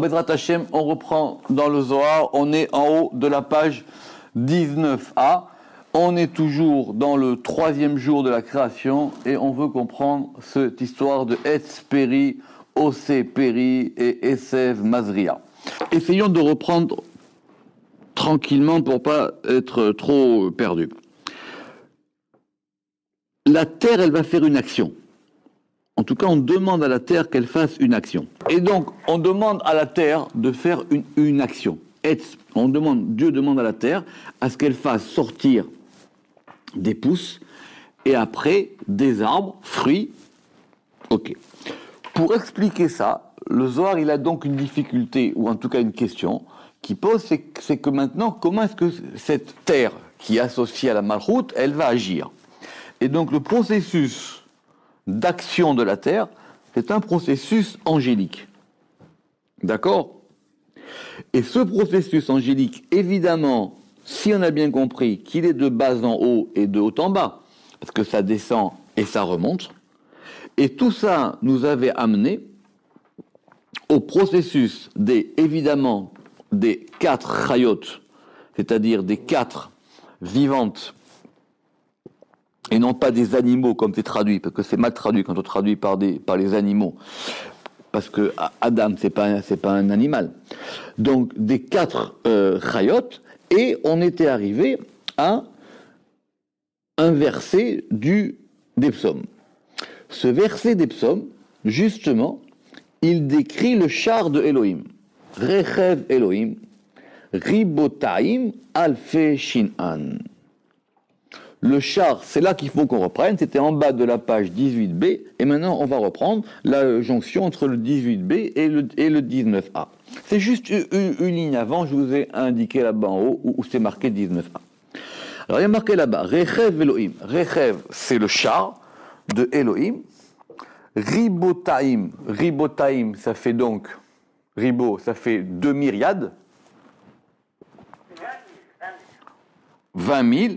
Bezrat Hashem, on reprend dans le Zohar, on est en haut de la page 19a, on est toujours dans le 3e jour de la création et on veut comprendre cette histoire de Etz Peri, Osé Peri et Esev Mazria. Essayons de reprendre tranquillement pour pas être trop perdu. La terre, elle va faire une action. En tout cas, on demande à la terre qu'elle fasse une action. Et donc, on demande à la terre de faire une action. Dieu demande à la terre à ce qu'elle fasse sortir des pousses et après des arbres, fruits. Ok. Pour expliquer ça, le Zohar, il a donc une difficulté, ou en tout cas une question, qui pose, c'est que maintenant, comment est-ce que cette terre qui est associée à la Malchut, elle va agir? Et donc, le processus d'action de la terre, c'est un processus angélique. D'accord? Et ce processus angélique, évidemment, si on a bien compris qu'il est de bas en haut et de haut en bas, parce que ça descend et ça remonte, et tout ça nous avait amené au processus évidemment, des 4 chayot, c'est-à-dire des 4 vivantes, et non pas des animaux comme c'est traduit, parce que c'est mal traduit quand on traduit par les animaux, parce que Adam c'est pas un animal. Donc des 4 chayot, et on était arrivé à un verset des psaumes. Ce verset des psaumes, justement, il décrit le char de Elohim. Rechev Elohim, Ribotaim Alfe Shin'an. Le char, c'est là qu'il faut qu'on reprenne, c'était en bas de la page 18b, et maintenant on va reprendre la jonction entre le 18b et le 19a. C'est juste une ligne avant, je vous ai indiqué là-bas en haut, où c'est marqué 19a. Alors il y a marqué là-bas, Rechev Elohim. Rechev, c'est le char de Elohim. Ribotaim, Ribotaim, ça fait donc, Ribo, ça fait 2 myriades. 20 000.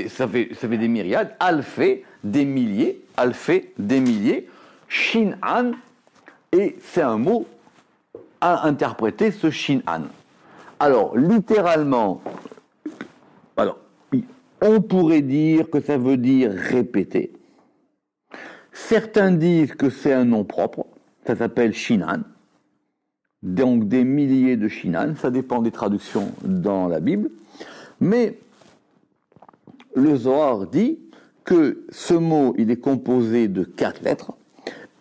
Ça fait des myriades, alfé, des milliers, shin'an, et c'est un mot à interpréter, ce shin'an. Alors, littéralement, on pourrait dire que ça veut dire répéter. Certains disent que c'est un nom propre, ça s'appelle shin'an, donc des milliers de shin'an, ça dépend des traductions dans la Bible, mais le Zohar dit que ce mot, il est composé de 4 lettres,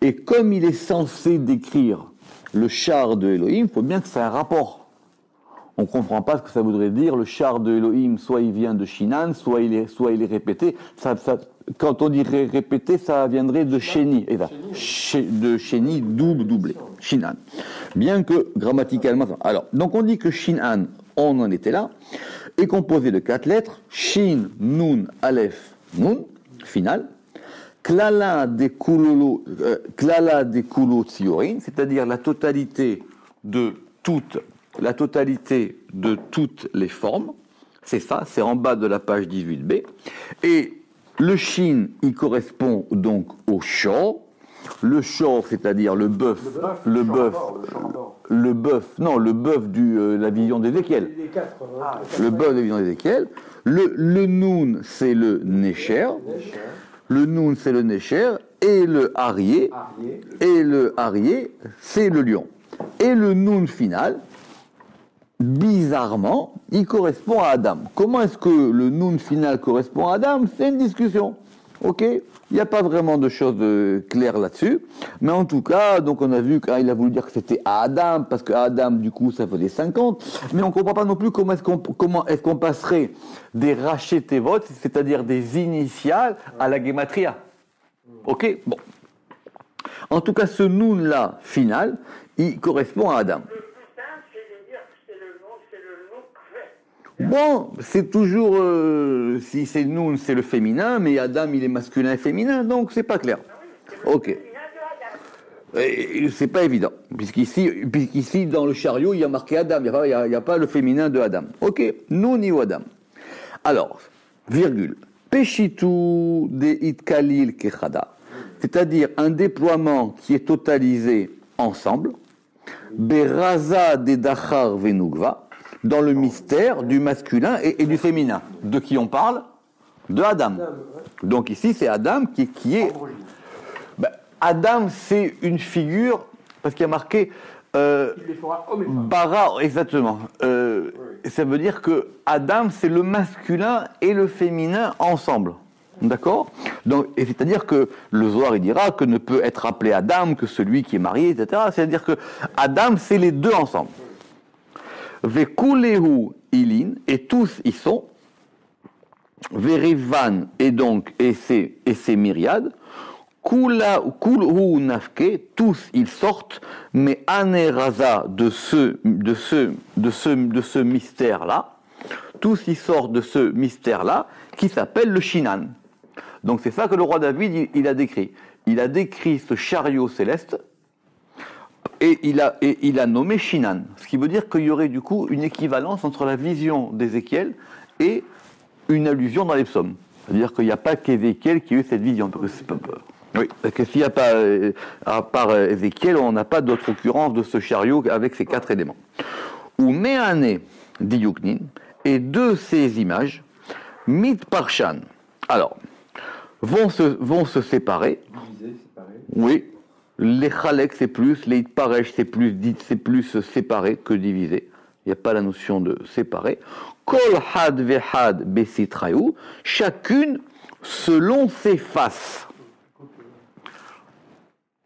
et comme il est censé décrire le char de Elohim, il faut bien que ça ait un rapport. On ne comprend pas ce que ça voudrait dire, le char de Elohim, soit il vient de Shinan, soit il est répété. Quand on dirait répété, ça viendrait de Sheni, de Sheni doublé, Shinan. Bien que grammaticalement... Alors, donc on dit que Shinan, on en était là, est composé de 4 lettres, Shin, Nun, Aleph, Nun, final, Klala de Kulo Tziorin, c'est-à-dire la totalité de toutes les formes, c'est ça, c'est en bas de la page 18b, et le Shin, il correspond donc au Shor, le Shor, c'est-à-dire le bœuf de la vision d'Ézéchiel. Le bœuf de la vision d'Ézéchiel. Le Nun, c'est le Nécher. Le Nun, c'est le Nécher. Et le Arié. Et le Arié, c'est le lion. Et le Nun final, bizarrement, il correspond à Adam. Comment est-ce que le Nun final correspond à Adam? C'est une discussion. Ok? Il n'y a pas vraiment de choses claires là-dessus, mais en tout cas, donc on a vu qu'il a voulu dire que c'était à Adam, parce que Adam, du coup, ça faisait 50, mais on ne comprend pas non plus comment est-ce qu'on passerait des rachetevot, c'est-à-dire des initiales, à la gematria. Ok? Bon. En tout cas, ce noun-là, final, il correspond à Adam. Bon, c'est toujours, si c'est nous, c'est le féminin, mais Adam, il est masculin et féminin, donc c'est pas clair. Ok. Et c'est pas évident, puisqu'ici, dans le chariot, il y a marqué Adam, il n'y a pas le féminin de Adam. Ok, nous ni Adam. Alors, virgule, Peshitu de Itkalil Kechada, c'est-à-dire un déploiement qui est totalisé ensemble, Beraza de Dachar Venugva, dans le mystère du masculin et du féminin. De qui on parle? De Adam. Donc ici, c'est Adam qui est... Adam, c'est une figure, parce qu'il y a marqué... Il les fera hommes et femmes. Bara, exactement. Ça veut dire que Adam, c'est le masculin et le féminin ensemble. D'accord? Donc, et c'est-à-dire que le Zohar, il dira que ne peut être appelé Adam que celui qui est marié, etc. C'est-à-dire que Adam, c'est les deux ensemble. Vekulehu ilin, et tous y sont. Verivan, et donc, et c'est myriades. Kulhu nafke, tous ils sortent, mais aneraza de ce mystère-là, tous ils sortent de ce mystère-là, qui s'appelle le Shinan. Donc c'est ça que le roi David il a décrit. Il a décrit ce chariot céleste et il a nommé Shinan. Ce qui veut dire qu'il y aurait du coup une équivalence entre la vision d'Ézéchiel et une allusion dans les psaumes. C'est-à-dire qu'il n'y a pas qu'Ézéchiel qui a eu cette vision. Parce que c'est pas peur. Oui, parce que s'il n'y a pas, à part Ézéchiel, on n'a pas d'autre occurrence de ce chariot avec ces 4 éléments. Ou Méhané dit Yuknin, et de ces images, Mit Parshan. Alors, vont se séparer. Divisé, séparé. Oui, les Chalek c'est plus, les Itparesh c'est plus séparé que divisé. Il n'y a pas la notion de séparer. Kol had vehad besitrayu, chacune selon ses faces.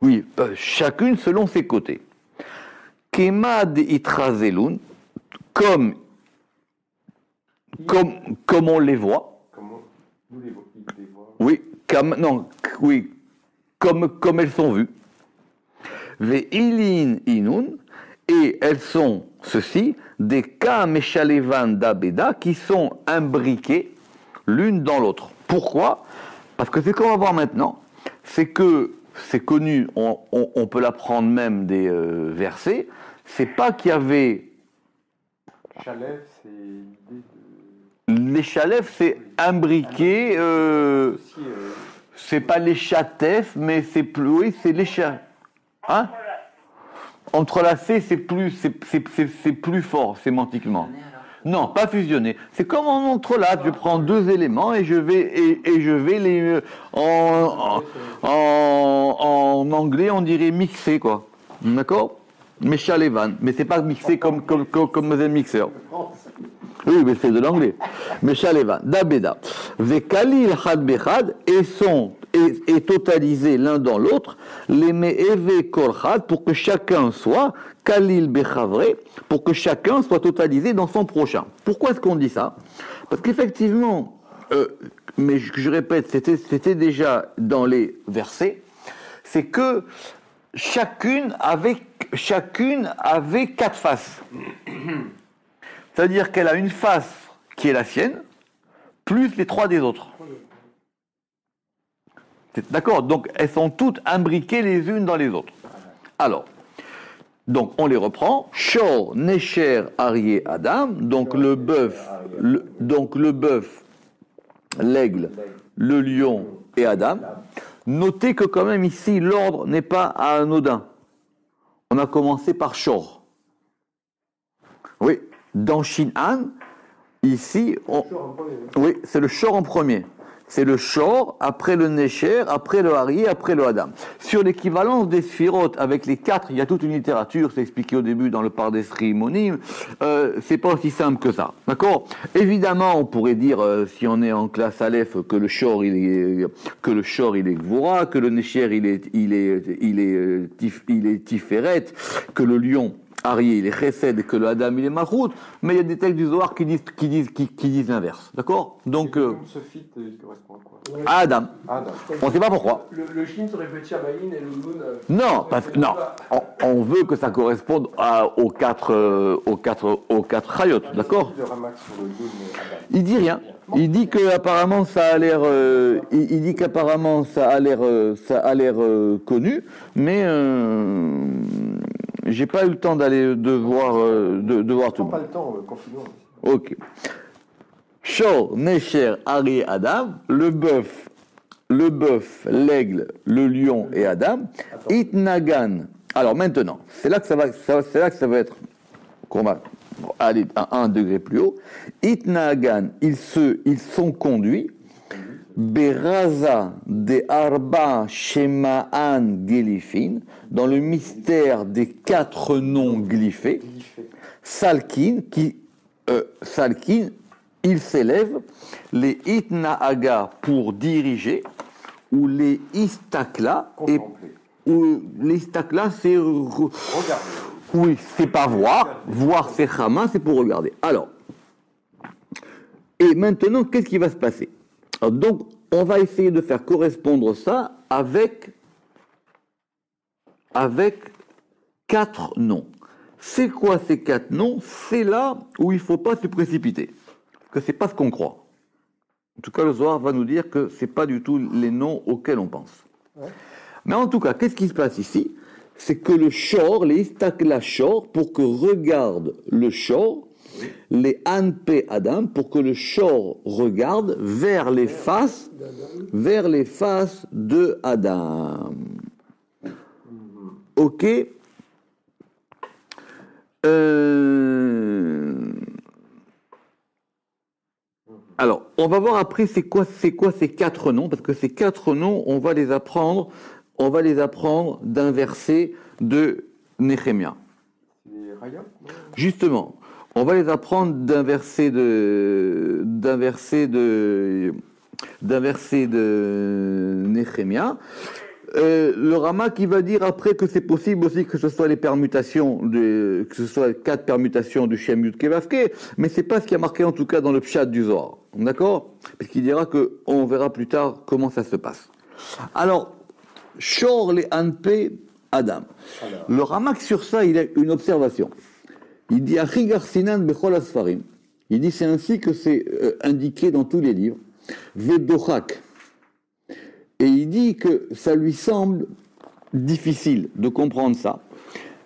Oui, chacune selon ses côtés. Kemad itrazelun, comme on les voit. Comment nous les voit. Oui, comme elles sont vues. Ve'ilin inun, et elles sont ceci, des ka meshalevan dabeda, qui sont imbriquées l'une dans l'autre. Pourquoi? Parce que c'est qu'on va voir maintenant, c'est que c'est connu, on peut l'apprendre même des versets, c'est pas qu'il y avait... Chalef, c'est l'idée Les chalefs, c'est imbriqué, c'est pas les chatefs, mais c'est plus... Oui, c'est les chalefs. Hein? Entrelacé, c'est plus fort sémantiquement. Non, pas fusionné. C'est comme en entrelace. Je prends 2 éléments et je vais les en anglais on dirait mixer quoi. D'accord? Meshalevan. Mais c'est pas mixé comme un mixeur. Oui, mais c'est de l'anglais. Meshalevan. Dabeda. Vekalil had bechad et totalisés l'un dans l'autre, les me'eve kolchad, pour que chacun soit kalil bechavre, pour que chacun soit totalisé dans son prochain. Pourquoi est-ce qu'on dit ça? Parce qu'effectivement, mais je répète, c'était déjà dans les versets, c'est que chacune avait 4 faces. C'est-à-dire qu'elle a une face qui est la sienne, plus les 3 des autres. D'accord? Donc, elles sont toutes imbriquées les unes dans les autres. Alors, donc, on les reprend. Shor, Necher, Arié, Adam. Donc, le bœuf, l'aigle, le lion et Adam. Notez que quand même ici, l'ordre n'est pas anodin. On a commencé par Shor. Oui, dans Shin'an, ici, oui, c'est le Shor en premier. C'est le Shor, après le Necher, après le Hari, après le Adam. Sur l'équivalence des sphirotes avec les 4, il y a toute une littérature, c'est expliqué au début dans le Pardesri Monim, c'est pas aussi simple que ça. D'accord? Évidemment, on pourrait dire, si on est en classe Aleph, que le Shor il est Gvura, que le Necher il est Tiferet, que le lion Ari, il est Chesed et que le Adam, il est Malchut, mais il y a des textes du Zohar qui disent l'inverse. D'accord? Donc. Ce fit, il correspond à quoi? À Adam. Adam. On ne sait pas pourquoi. Le Shin serait fait Tchabaïn et le Moon. Non, parce que non. On veut que ça corresponde aux quatre Chayot, d'accord? Il dit rien. Il dit que apparemment ça a l'air. Il dit qu'apparemment ça a l'air connu, mais j'ai pas eu le temps de voir tout. Pas le temps, confident. Ok. Shor, Necher, Ari, Adam, le bœuf, l'aigle, le lion et Adam. Itnagan, Alors maintenant, c'est là que ça va être, qu'on va aller à 1 degré plus haut. Itnaagan, ils sont conduits. Beraza de Arba Shema'an Gelifin, dans le mystère des 4 noms glyphés. Salkin, il s'élève. Les Itnaaga pour diriger, ou les Istakla. Ou les Istakla, c'est Regardez. oui, c'est pas voir. Voir, c'est Chama, c'est pour regarder. Alors, et maintenant, qu'est-ce qui va se passer? Alors, donc, on va essayer de faire correspondre ça avec 4 noms. C'est quoi ces 4 noms? C'est là où il ne faut pas se précipiter. Parce que ce n'est pas ce qu'on croit. En tout cas, le Zohar va nous dire que ce n'est pas du tout les noms auxquels on pense. Ouais. Mais en tout cas, qu'est-ce qui se passe ici? C'est que le shor, les istakla shor, pour que regarde le shor, les anpe Adam, pour que le shor regarde vers les faces de Adam. Ok. Alors, on va voir après c'est quoi ces 4 noms, parce que ces 4 noms, on va les apprendre d'un verset de Néhémia. Justement, on va les apprendre d'un verset de Néhémia. Le Rama qui va dire après que c'est possible aussi que ce soit les permutations, que ce soit 4 permutations du Shem Yud Ke Vav Ke, mais c'est pas ce qui a marqué en tout cas dans le Pshat du Zohar, d'accord? Parce qu'il dira que on verra plus tard comment ça se passe. Alors, Shor le Anpe Adam. Le Ramak sur ça, il a une observation. Il dit Achigar Sinan Bechol Asfarim. Il dit c'est ainsi que c'est indiqué dans tous les livres. Vedochak. Et il dit que ça lui semble difficile de comprendre ça.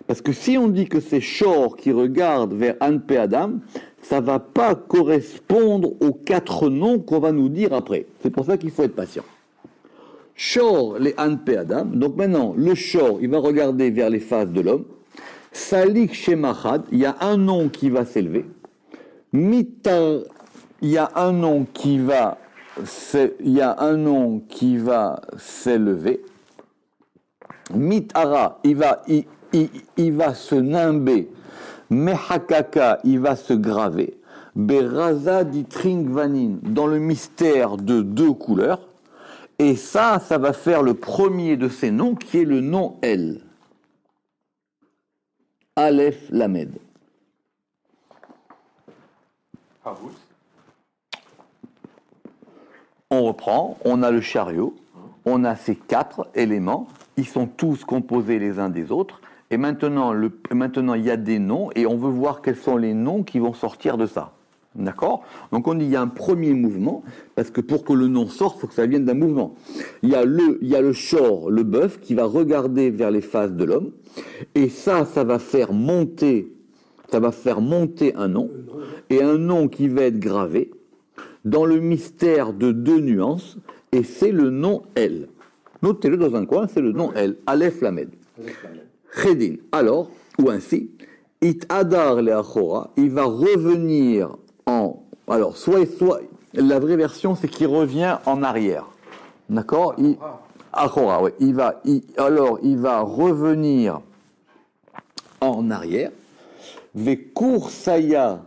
Parce que si on dit que c'est Shor qui regarde vers Anpe Adam, ça ne va pas correspondre aux 4 noms qu'on va nous dire après. C'est pour ça qu'il faut être patient. Shor les Anpe Adam. Donc maintenant, le Shor, il va regarder vers les faces de l'homme. Salik Shemachad, il y a un nom qui va s'élever. Mitar, il y a un nom qui va s'élever. Mitara, il va se nimber. Mehakaka, il va se graver. Beraza ditringvanin, dans le mystère de 2 couleurs. Et ça va faire le premier de ces noms, qui est le nom El. Aleph Lamed. On reprend, on a le chariot, on a ces 4 éléments, ils sont tous composés les uns des autres, et maintenant il y a des noms, et on veut voir quels sont les noms qui vont sortir de ça. D'accord? Donc on dit il y a un premier mouvement, parce que pour que le nom sorte, il faut que ça vienne d'un mouvement. Il y a le shor, le bœuf, qui va regarder vers les faces de l'homme, et ça va faire monter un nom, et un nom qui va être gravé dans le mystère de 2 nuances, et c'est le nom El. Notez-le dans un coin, c'est le nom El, Aleph Lamed. Chedin, alors, ou ainsi, It Adar le Achora, il va revenir en... Alors, soit, la vraie version, c'est qu'il revient en arrière. D'accord? Achora, oui. Il va revenir en arrière. Vekur Saya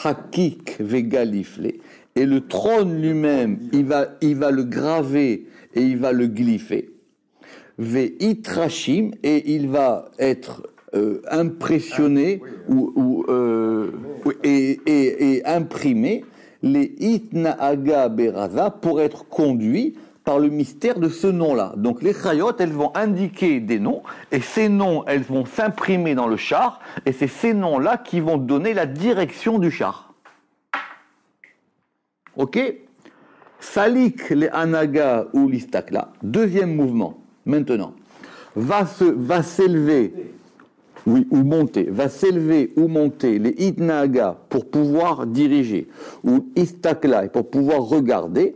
Hakik Vegalifle. Et le trône lui-même, il va le graver et il va le glypher. Veitrachim, et il va être impressionné et imprimé les Itnaaga Beraza pour être conduit par le mystère de ce nom-là. Donc les chayot, elles vont indiquer des noms, et ces noms, elles vont s'imprimer dans le char, et c'est ces noms-là qui vont donner la direction du char. Ok? Salik les anaga ou l'istakla. Deuxième mouvement, maintenant, va s'élever, oui, ou monter, va s'élever ou monter les itnaga pour pouvoir diriger, ou istakla pour pouvoir regarder.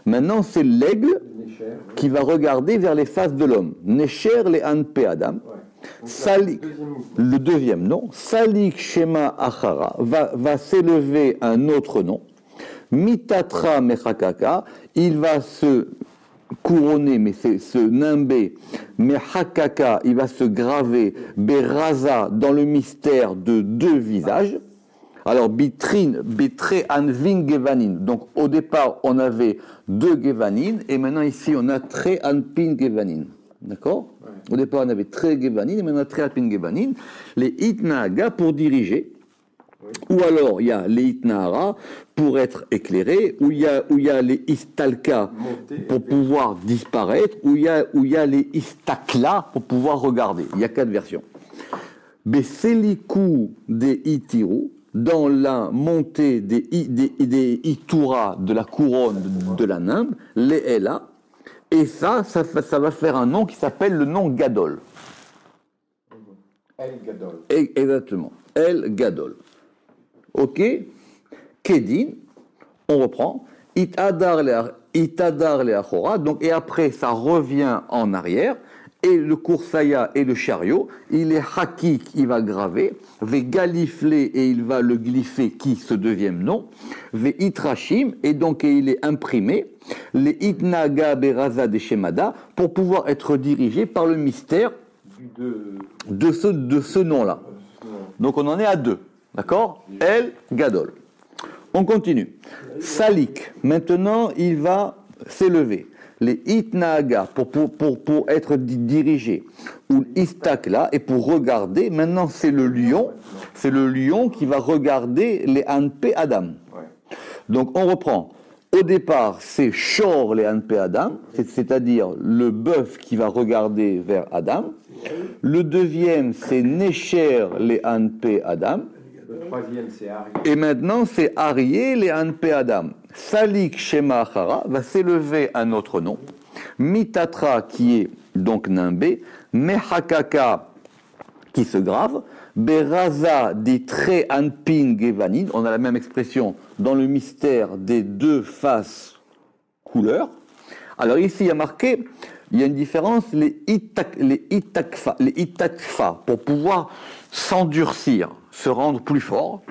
Maintenant, c'est l'aigle qui va regarder vers les faces de l'homme. Nesher les anpe Adam. Salik, Deuxième mouvement. le deuxième nom, Salik Shema Achara, va s'élever un autre nom, Mitatra Mechakaka, il va se couronner, mais c'est se nimber, Mechakaka, il va se graver, Beraza, dans le mystère de deux visages. Alors, Bitre Anvin Gevanin. Donc, au départ, on avait deux Gevanin, et maintenant, ici, on a Tre Anpin Gevanin. D'accord? Au départ, on avait Tre Gevanin, et maintenant, on a Tre Anpin Gevanin. Les Itnaaga pour diriger. Ou alors, il y a les Itnahara pour être éclairé, ou il y a les Istalka pour pouvoir disparaître, ou il y a les Istakla pour pouvoir regarder. Il y a 4 versions. Beseliku des Itiru, dans la montée des Itura de la couronne de la nimbe, les Ella, et ça va faire un nom qui s'appelle le nom Gadol. El Gadol. Exactement. El Gadol. Ok? Kedin, on reprend. Itadar le achora. Donc, et après, ça revient en arrière. Et le Kursaya et le chariot, il est hakik, il va graver. Ve galiflé, et il va le glypher, qui, ce deuxième nom. Ve itrachim, et donc il est imprimé. Les itnaga beraza de shemada, pour pouvoir être dirigé par le mystère de ce nom-là. Donc, on en est à 2. D'accord? El Gadol. On continue. Salik. Maintenant, il va s'élever. Les Itnaaga pour être dirigé. Ou Istakla, et pour regarder. Maintenant, c'est le lion. C'est le lion qui va regarder les Anpe Adam. Donc, on reprend. Au départ, c'est Shor les Anpe Adam, c'est-à-dire le bœuf qui va regarder vers Adam. Le deuxième, c'est Necher les Anpe Adam. Le troisième, c'est Arié. Et maintenant, c'est Arié les Anpe Adam. Salik Shema Achara va s'élever un autre nom. Mitatra, qui est donc nimbé. Mehakaka, qui se grave. Beraza des Tre Anpin Gevanin. On a la même expression dans le mystère des deux faces couleurs. Alors ici, il y a marqué, il y a une différence, les itakfa, pour pouvoir s'endurcir, se rendre plus fort,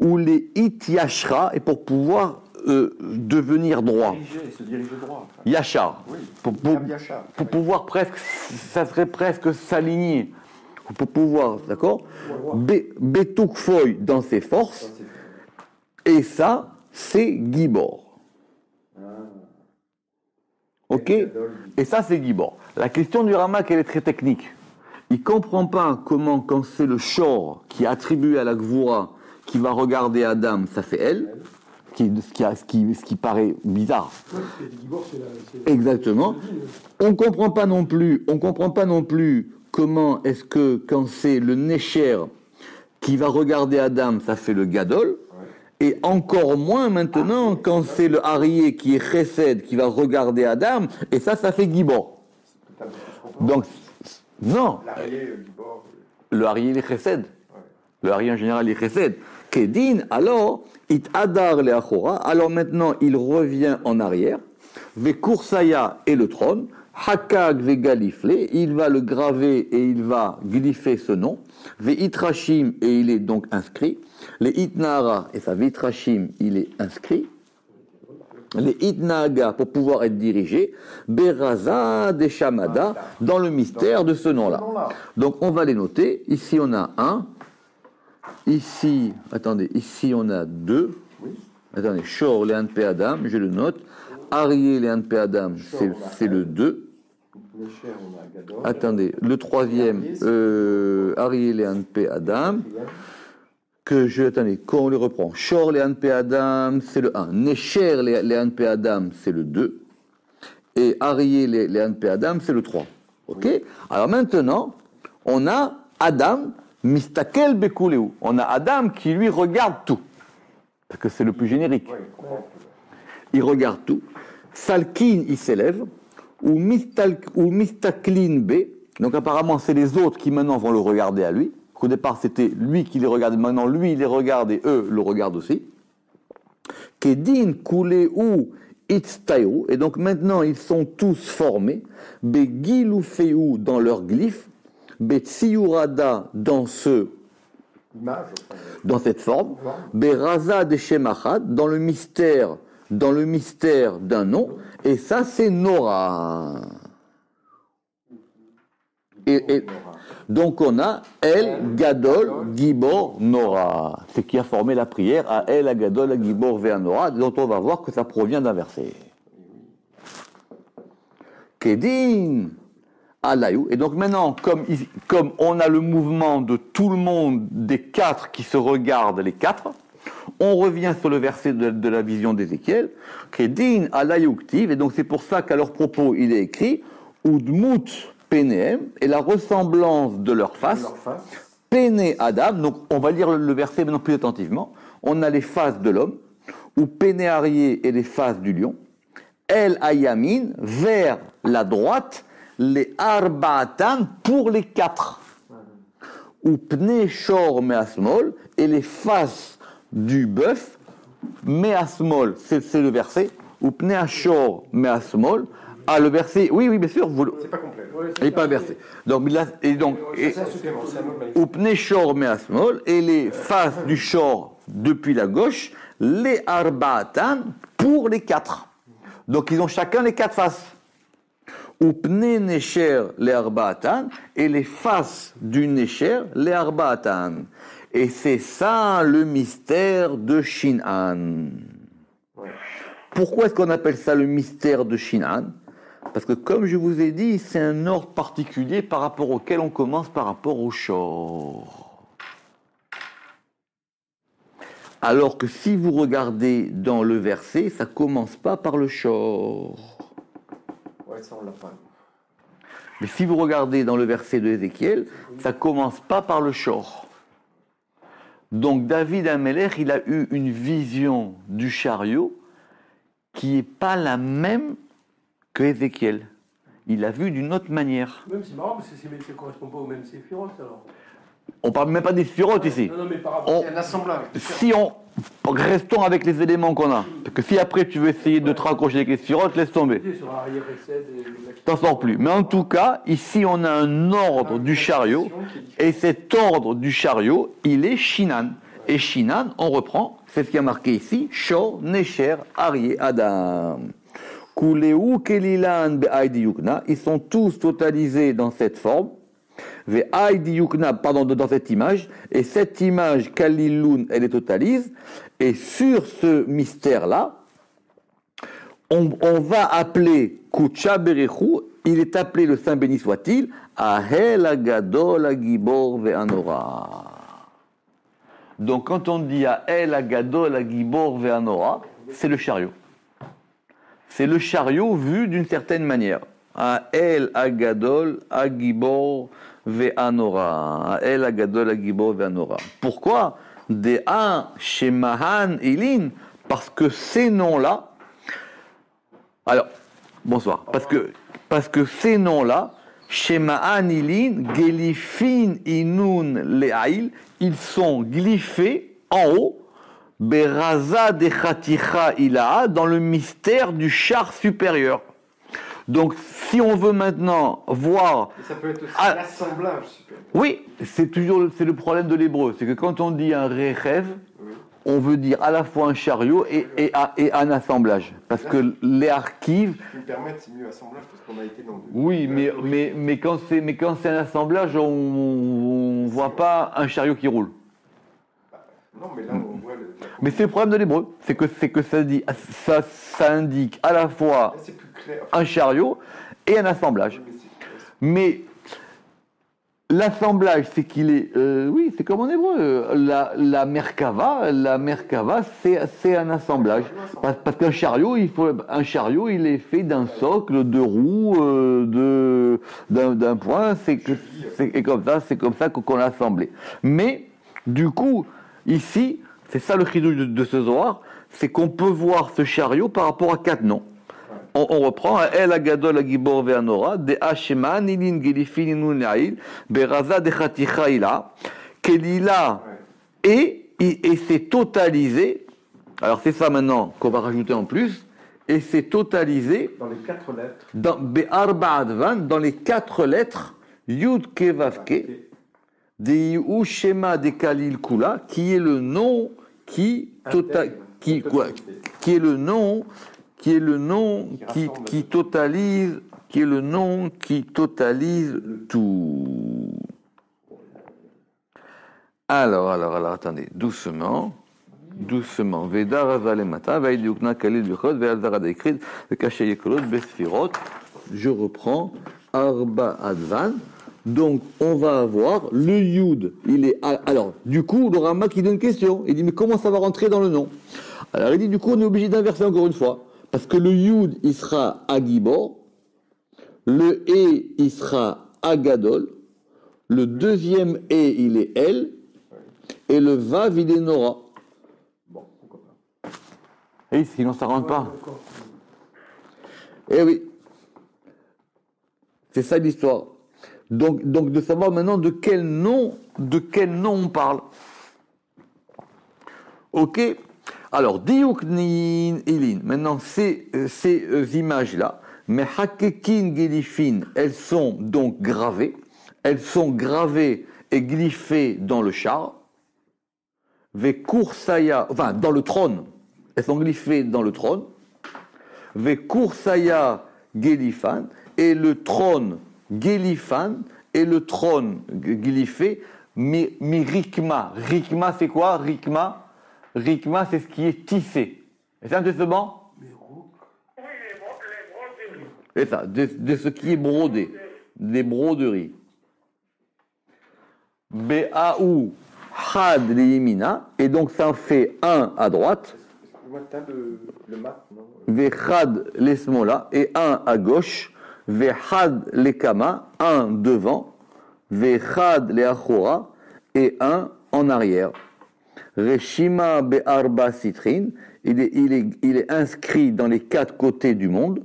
ou les ityashra, et pour pouvoir devenir droit. Se diriger droit. Enfin. Yachar. Oui. Pour pouvoir presque, ça serait presque s'aligner. Pour pouvoir, d'accord? Betukfoy dans ses forces. Et ça, c'est Gibor. Ok? Et ça, c'est Gibor. La question du Ramak, elle est très technique. Il ne comprend pas comment, quand c'est le Shor qui est attribué à la Gvura, qui va regarder Adam, ça fait elle, ce qui paraît bizarre. Exactement. On ne comprend pas non plus comment est-ce que, quand c'est le Necher qui va regarder Adam, ça fait le Gadol. Et encore moins maintenant quand c'est le Arié qui est Chesed qui va regarder Adam, et ça fait Gibor. Donc, non. Le Arié, il est Chesed. Le Arié en général, il est Chesed. Kedin, alors, it adar le achora, alors maintenant il revient en arrière. Ve Kursaya et le trône. Hakag ve galiflé, il va le graver et il va glypher ce nom. Ve itrachim, et il est donc inscrit. Les itnara, et ça vitrachim, il est inscrit. Les itnaga, pour pouvoir être dirigé. Beraza de shamada, dans le mystère de ce nom-là. Donc on va les noter. Ici on a 1. Ici, attendez, ici on a 2. Attendez, Shor le Anpe Adam, je le note. Arié le Anpe Adam, c'est le 2. Attendez, le troisième, Arié le Anpe Adam. Attendez, quand on les reprend, Shor le Anpe Adam, c'est le 1. Necher le Anpe Adam, c'est le 2. Et Arié le Anpe Adam, c'est le 3. Ok? Alors maintenant, on a Adam. Mistakel Bekuleu. On a Adam qui lui regarde tout. Parce que c'est le plus générique. Il regarde tout. Salkin, il s'élève. Ou Mistaklin B. Donc apparemment, c'est les autres qui maintenant vont le regarder à lui. Au départ, c'était lui qui les regardait. Maintenant, lui, il les regarde et eux le regardent aussi. Kedin Kuleu Itztayu. Et donc maintenant, ils sont tous formés. Begilufeu dans leur glyphe. Betsiurada dans Image, dans cette forme, Beraza de Shemachad, dans le mystère d'un nom, et ça c'est Nora. Et donc on a El Gadol Gibor Nora, ce qui a formé la prière à El Gadol Gibor Vea Nora, dont on va voir que ça provient d'un verset. Kedin Alayou. Et donc maintenant, comme on a le mouvement de tout le monde, des quatre qui se regardent les quatre, on revient sur le verset de la vision d'Ézéchiel, Kedin Alayou Ktiv, et donc c'est pour ça qu'à leur propos il est écrit Udmut Penehem, et la ressemblance de leur face, Pene Adam, donc on va lire le verset maintenant plus attentivement, on a les faces de l'homme, ou Pene Arié et les faces du lion, El Ayamin, vers la droite, les Arba'atan pour les quatre. Ou Pne Shor Measmol, et les faces du bœuf, Measmol, c'est le verset, ou Pne Shor Measmol, le verset, oui, bien sûr, c'est pas complet. Il n'est pas versé. Donc, ou Pne Shor Measmol, et les faces du Shor depuis la gauche, les Arba'atan pour les quatre. Donc ils ont chacun les quatre faces. Ou Pne Necher les Arba'atan, et les faces du Necher les Arba'atan. Et c'est ça le mystère de Shin'an. Ouais. Pourquoi est-ce qu'on appelle ça le mystère de Shin'an? Parce que comme je vous ai dit, c'est un ordre particulier par rapport auquel on commence par rapport au Shor. Alors que si vous regardez dans le verset, ça ne commence pas par le Shor. Ouais, ça on l'a pas. Mais si vous regardez dans le verset de Ézéchiel, ça ne commence pas par le Shor. Donc David Amelech, il a eu une vision du chariot qui n'est pas la même que Ézéchiel. Il l'a vu d'une autre manière. Même c'est marrant parce que ça ne correspond pas aux mêmes séphirotes alors. On ne parle même pas des sphirotes ici. Non, mais par rapport à un assemblage. Si restons avec les éléments qu'on a. Parce que si après tu veux essayer de te raccrocher avec les sphirotes, laisse tomber. T'en sors plus. Mais en tout cas, ici on a un ordre du chariot. Et cet ordre du chariot, il est Shin'an. Et Shin'an, on reprend, c'est ce qui a marqué ici, Shor, Necher, Arié, Adam. Kuleu, Kelilan, Be'aidi Yukna. Ils sont tous totalisés dans cette forme. Dans cette image, et cette image Kaliloun, elle est totalise, et sur ce mystère-là, on va appeler Kucha Berechu, il est appelé le Saint béni soit-il, Ahel Agadol Agibor Ve'anora. Donc quand on dit Ahel Agadol Agibor Ve'anora, c'est le chariot. C'est le chariot vu d'une certaine manière. El Agadol Agibor Ve'anora. El Agadol Agibor Ve'anora. Pourquoi? Dea Shemahan Ilin. Parce que ces noms-là. Alors, bonsoir. Parce que ces noms-là, Shemahan Ilin, Gelifin Inun Le'ail, ils sont glyphés en haut. Beraza de Khaticha Ilaha, dans le mystère du char supérieur. Donc, si on veut maintenant voir... Et ça peut être aussi l'assemblage supérieur. Oui, c'est le problème de l'hébreu. C'est que quand on dit un rechev, on veut dire à la fois un chariot et un assemblage. Parce que les archives... Si tu me permets, c'est mieux assemblage parce qu'on a été dans deux. Oui, mais quand c'est un assemblage, on ne voit pas un chariot qui roule. Non, mais là, on voit Mais c'est le problème de l'hébreu. C'est que ça indique à la fois un chariot et un assemblage. Mais l'assemblage, c'est qu'il est... oui, c'est comme en hébreu. La merkava, c'est un assemblage. Parce qu'un chariot, il est fait d'un socle, de roues, d'un point. C'est comme ça qu'on l'a assemblé. Mais, du coup... Ici, c'est ça le chidouche de ce Zohar, c'est qu'on peut voir ce chariot par rapport à quatre noms. On reprend El Agadol Agibor Ve'anora, de Hashema, Nilin Gelifin Inun Le'ail, Beraza de Khaticha Ila, Kelila, et c'est totalisé. Alors c'est ça maintenant qu'on va rajouter en plus, et c'est totalisé dans les quatre lettres. Dans les quatre lettres Yud Ke Vav Ke, Diu Shema de Kalil Kula, qui est le nom qui est le nom qui totalise tout. Alors, attendez, doucement. Vedar Azalemata, Vaidukna Kalil Bichot, Ve'alzara Dekrid, Ve'kaché Yekolot, Besfirot. Je reprends. Arba Advan. Donc, on va avoir le Yud. Il est. Alors, du coup, le Rama qui donne une question. Il dit, mais comment ça va rentrer dans le nom? Alors, il dit, du coup, on est obligé d'inverser encore une fois. Parce que le Yud, il sera Agibor. Le E, il sera Agadol. Le deuxième E, il est El. Et le Vav, il est Nora. Bon, pourquoi pas. Et sinon, ça ne rentre pas. Eh oui. C'est ça l'histoire. Donc, de savoir maintenant de quel nom on parle. Ok. Alors, Diuknin Ilin. Maintenant, ces images-là, mais Hakekin Gelifin, elles sont donc gravées. Elles sont gravées et glyphées dans le char. Vekursaya, enfin, dans le trône. Elles sont glyphées dans le trône. Vekursaya Gelifan. Et le trône Gelifan et le trône glyphé, Rikma. Rikma, c'est quoi? Rikma, c'est ce qui est tissé. Et c'est intéressant? C'est ça, de ce qui est brodé. Des broderies. Be'aou had liyimina. Et donc ça en fait un à droite. Moi, t'as le mat, non? Vechad l'esmola. Et un à gauche. Vechad les kama, un devant, Vechad les achora, et un en arrière. Reshima be'arba sitrin, il est inscrit dans les quatre côtés du monde.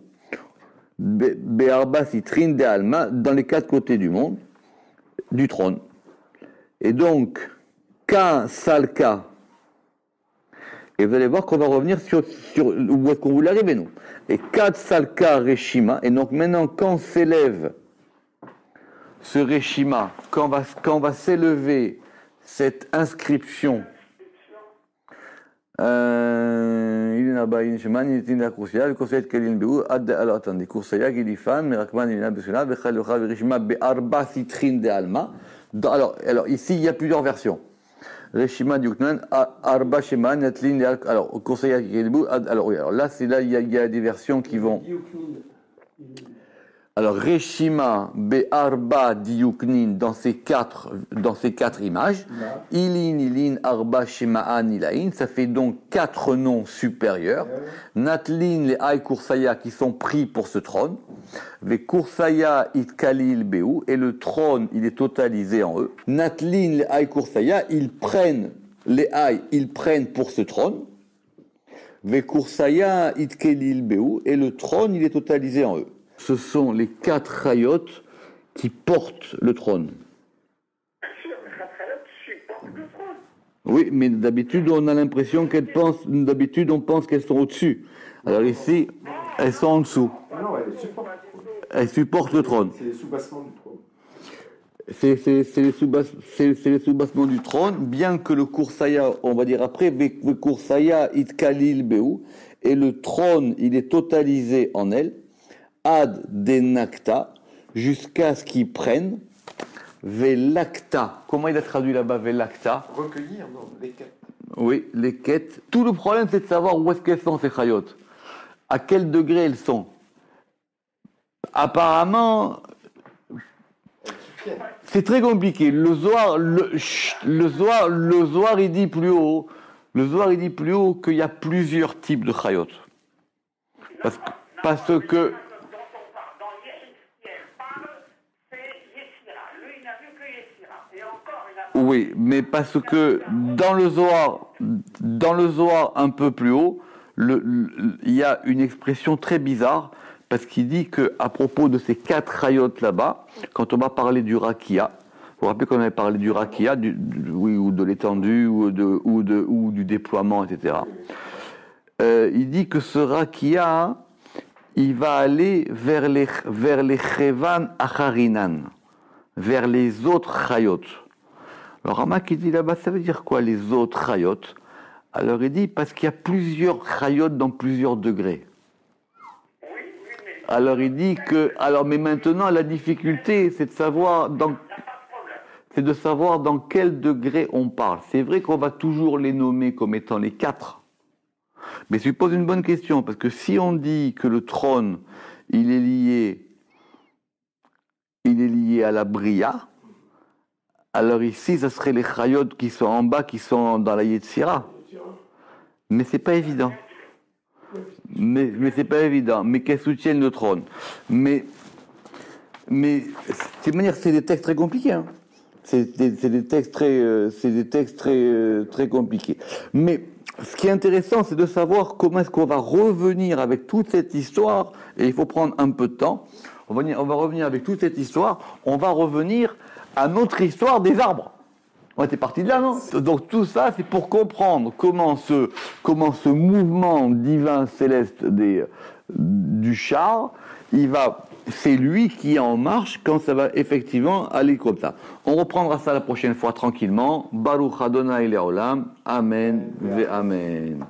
Be'arba sitrin de alma, dans les quatre côtés du monde, du trône. Et donc, Ka salka. Et vous allez voir qu'on va revenir sur où est-ce qu'on voulait arriver, nous. Et Kad Salka Reshima. Et donc maintenant, quand s'élève ce Reshima, quand va s'élever cette inscription, alors attendez, Kursaya, Gilifan, Merakman, Ilina Besuna, Bechalucha, Reshima, Be'arba Sitrin de Alma. Alors ici, il y a plusieurs versions. Reshima Diuknan, Arba Shema, Natlin, alors, Kursaya Kikelibu, alors là, il y a des versions qui vont. Alors, Reshima, Be'arba Diuknin, dans ces quatre images, Ilin, Arba Shema'an, Ilain, ça fait donc 4 noms supérieurs. Natlin, les Aï Kursaya qui sont pris pour ce trône. Les Kursaya Itkalil Be'u, et le trône, il est totalisé en eux. Natlin, les Aï Kursaya, ils prennent pour ce trône. Les Kursaya Itkalil Be'u, et le trône, il est totalisé en eux. Ce sont les 4 chayot qui portent le trône. Oui, mais d'habitude, on a l'impression on pense qu'elles sont au-dessus. Alors ici, elles sont en dessous. Non, Elles supportent le trône. C'est les soubassements du trône. C'est les soubassements du trône, bien que le Kursaya, on va dire après, le Kursaya Itkalil Be'u, et le trône, il est totalisé en elle. Ad denakta, jusqu'à ce qu'ils prennent velakta. Comment il a traduit là-bas velakta? Recueillir, non, les quêtes. Oui, les quêtes. Tout le problème, c'est de savoir où est-ce qu'elles sont, ces chayot. À quel degré elles sont. Apparemment, c'est très compliqué. Le Zohar, il dit plus haut. Le Zohar, il dit plus haut qu'il y a plusieurs types de chayot. Parce que oui, mais parce que dans le Zohar un peu plus haut, il y a une expression très bizarre, parce qu'il dit qu'à propos de ces 4 chayot là-bas, quand on va parler du rakia, vous vous rappelez qu'on avait parlé du rakia, ou de l'étendue, ou du déploiement, etc. Il dit que ce rakia, il va aller vers les chevan acharinan. vers les autres chayot. Alors Rama qui dit là-bas, ça veut dire quoi les autres chayot? Alors il dit parce qu'il y a plusieurs chayot dans plusieurs degrés. Alors il dit que, mais maintenant la difficulté c'est de savoir dans quel degré on parle. C'est vrai qu'on va toujours les nommer comme étant les 4. Mais je pose une bonne question, parce que si on dit que le trône, il est lié à la Bria, alors ici, ça serait les chayot qui sont en bas, qui sont dans la Yetzira. Mais c'est pas évident. Mais c'est pas évident. Mais qu'elles soutiennent le trône. Mais de manière, c'est des textes très compliqués. Hein. C'est des textes très compliqués. Mais ce qui est intéressant, c'est de savoir comment est-ce qu'on va revenir avec toute cette histoire. Et il faut prendre un peu de temps. On va revenir avec toute cette histoire. On va revenir à notre histoire des arbres. On était parti de là, non? Donc tout ça, c'est pour comprendre comment ce mouvement divin céleste du char, c'est lui qui est en marche quand ça va effectivement aller comme ça. On reprendra ça la prochaine fois tranquillement. Baruch Adonai Leolam. Amen ve Amen.